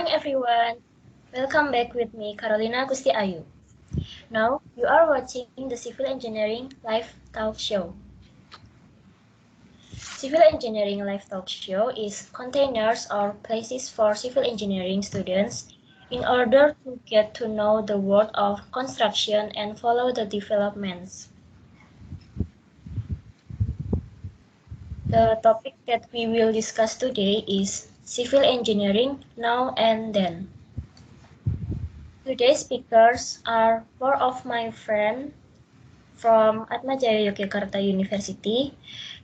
morning, everyone. Welcome back with me, Carolina Gusti Ayu. Now, you are watching the Civil Engineering Live Talk Show. Civil Engineering Live Talk Show is containers or places for civil engineering students in order to get to know the world of construction and follow the developments. The topic that we will discuss today is civil engineering now and then. Today's speakers are four of my friends from Atmajaya Yogyakarta University.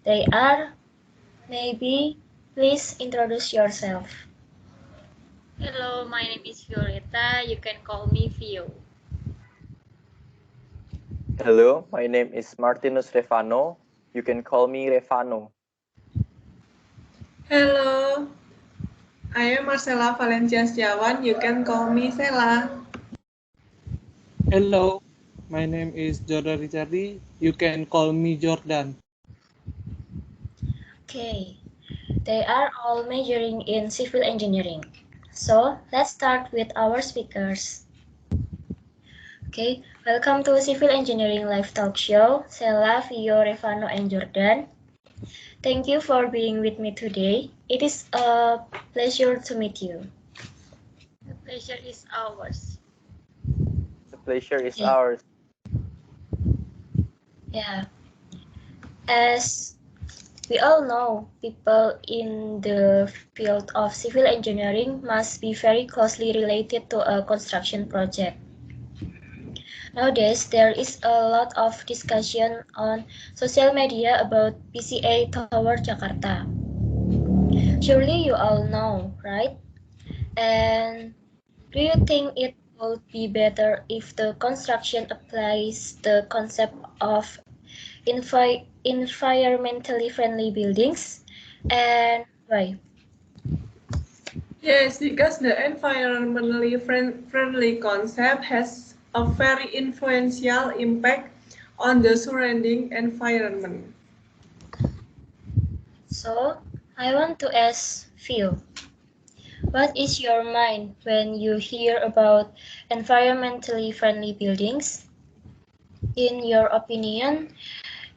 They are, maybe, please introduce yourself. Hello, my name is Violeta. You can call me Vio. Hello, my name is Martinus Revano. You can call me Revano. Hello, I am Marcela Valencia Setiawan. You can call me Sela. Hello, my name is Jordan Richardi. You can call me Jordan. Okay, they are all majoring in civil engineering. So, let's start with our speakers. Okay, welcome to Civil Engineering Live Talk Show, Sela, Vio, Revano, and Jordan. Thank you for being with me today. It is a pleasure to meet you. The pleasure is ours. The pleasure is Yeah. ours. Yeah. As we all know, people in the field of civil engineering must be very closely related to a construction project. Nowadays, there is a lot of discussion on social media about PCA Tower Jakarta. Surely you all know, right? And do you think it would be better if the construction applies the concept of environmentally friendly buildings? And why? Yes, because the environmentally friendly concept has a very influential impact on the surrounding environment. So, I want to ask Phil, what is your mind when you hear about environmentally friendly buildings? In your opinion,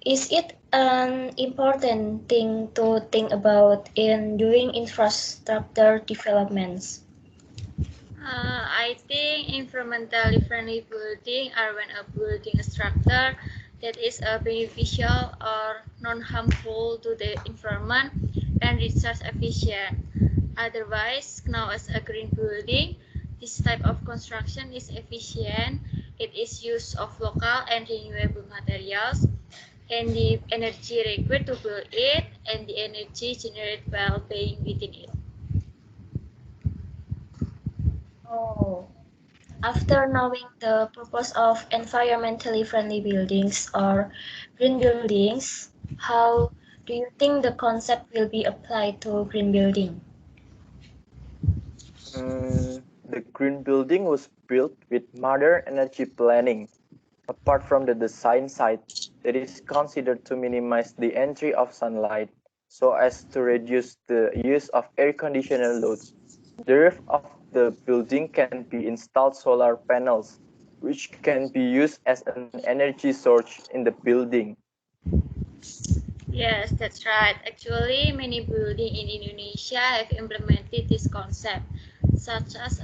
is it an important thing to think about in doing infrastructure developments? I think environmentally friendly building are when a building structure that is beneficial or non-harmful to the environment and resource efficient. Otherwise, known as a green building, this type of construction is efficient. It is use of local and renewable materials, and the energy required to build it, and the energy generated while being within it. Oh, after knowing the purpose of environmentally friendly buildings or green buildings, how do you think the concept will be applied to green building? The green building was built with modern energy planning. Apart from the design side, that is considered to minimize the entry of sunlight so as to reduce the use of air conditioner loads. The roof of the building can be installed solar panels, which can be used as an energy source in the building. Yes, that's right. Actually, many buildings in Indonesia have implemented this concept, such as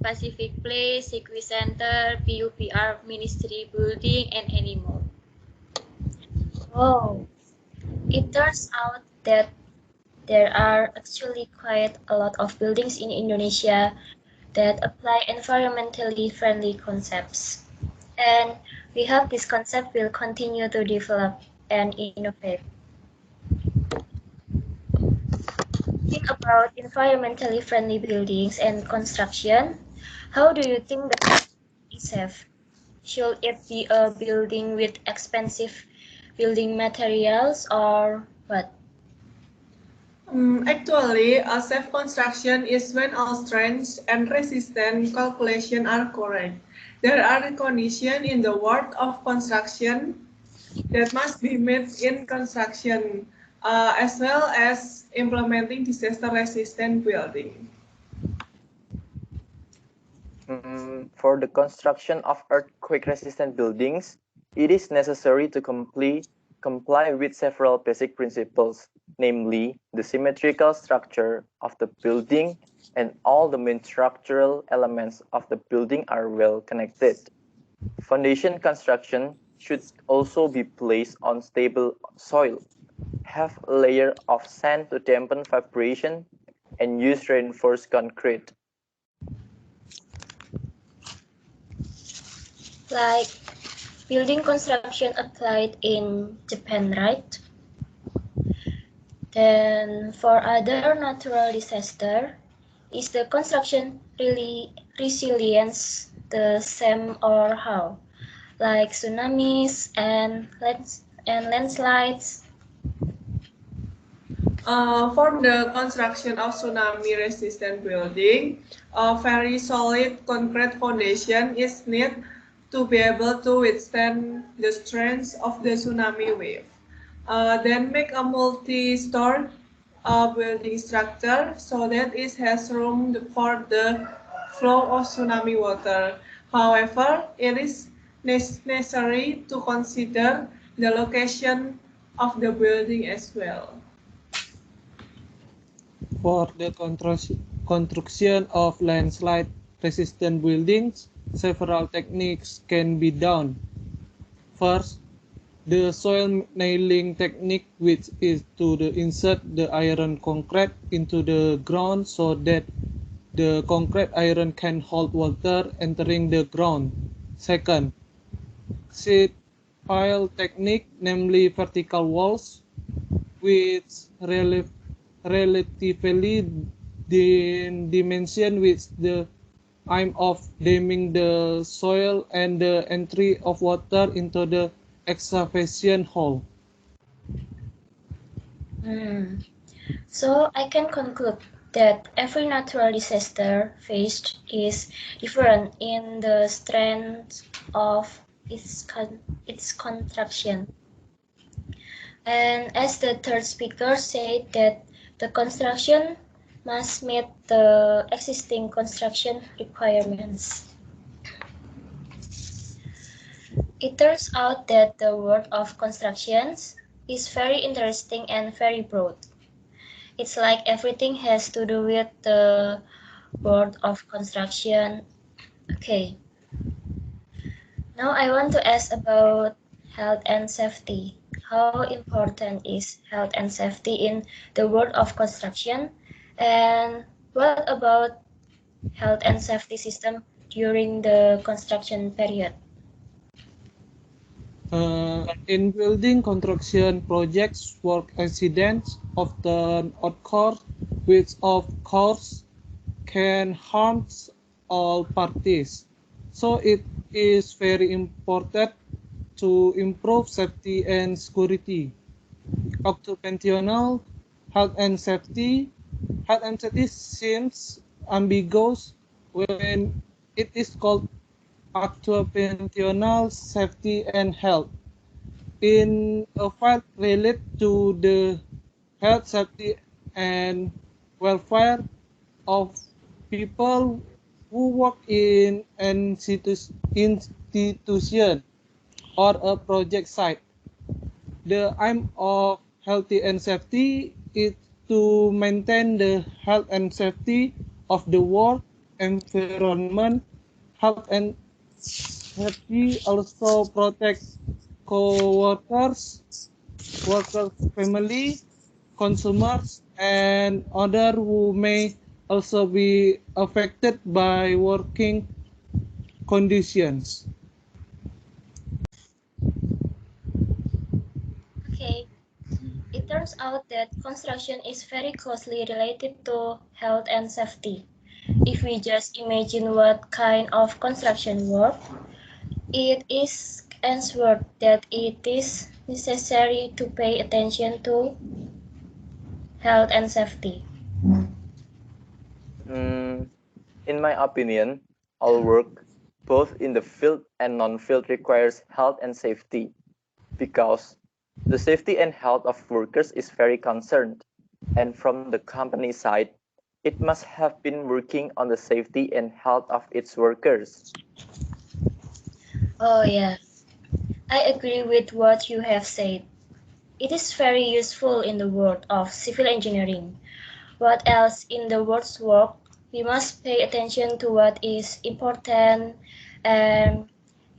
Pacific Place, Security Center, PUPR Ministry Building, and any more. Oh, it turns out that there are actually quite a lot of buildings in Indonesia that apply environmentally friendly concepts. And we hope this concept will continue to develop and innovate. Think about environmentally friendly buildings and construction. How do you think the concept is safe? Should it be a building with expensive building materials or what? Actually, a safe construction is when all strengths and resistance calculations are correct. There are conditions in the world of construction that must be met in construction, as well as implementing disaster-resistant building. For the construction of earthquake-resistant buildings, it is necessary to comply with several basic principles, namely the symmetrical structure of the building and all the main structural elements of the building are well connected. Foundation construction should also be placed on stable soil, have a layer of sand to dampen vibration, and use reinforced concrete. Like building construction applied in Japan, right? Then for other natural disaster, is the construction really resilience the same or how? Like tsunamis and landslides? For the construction of tsunami-resistant building, a very solid concrete foundation is needed to be able to withstand the strength of the tsunami wave. Then make a multi-story building structure so that it has room for the flow of tsunami water. However, it is necessary to consider the location of the building as well. For the construction of landslide-resistant buildings, several techniques can be done. First, the soil nailing technique, which is to insert the iron concrete into the ground so that the concrete iron can hold water entering the ground. Second, sheet pile technique, namely vertical walls, which relatively dimension with the aim of damming the soil and the entry of water into the excavation hole. So I can conclude that every natural disaster faced is different in the strength of its construction. And as the third speaker said that the construction must meet the existing construction requirements. It turns out that the world of constructions is very interesting and very broad. It's like everything has to do with the world of construction. Okay. Now I want to ask about health and safety. How important is health and safety in the world of construction? And what about health and safety system during the construction period? In building construction projects, work accidents often occur, which of course can harm all parties. So it is very important to improve safety and security. Occupational health and safety seems ambiguous when it is called occupational safety and health. In a field related to the health, safety, and welfare of people who work in an institution or a project site. The aim of health and safety is to maintain the health and safety of the work environment. Health and safety also protects co-workers, workers' family, consumers, and others who may also be affected by working conditions. Okay. It turns out that construction is very closely related to health and safety. If we just imagine what kind of construction work, it is answered that it is necessary to pay attention to health and safety. In my opinion, all work, both in the field and non-field, requires health and safety because the safety and health of workers is very concerned. And from the company side, It must have been working on the safety and health of its workers. Oh yeah, I agree with what you have said. It is very useful in the world of civil engineering. What else in the world's work? We must pay attention to what is important and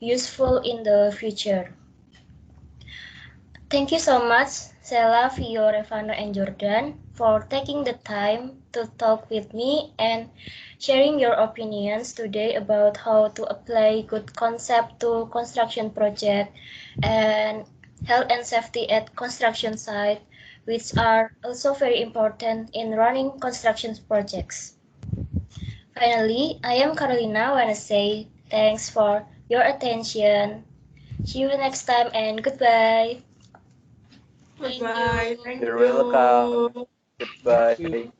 useful in the future. Thank you so much, Sela, Vio, Revano, and Jordan, for taking the time to talk with me and sharing your opinions today about how to apply good concept to construction project and health and safety at construction site, which are also very important in running construction projects. Finally, I am Carolina. I want to say thanks for your attention. See you next time and goodbye. Thank Goodbye. you. Thank You're you. welcome. Thank you. Goodbye.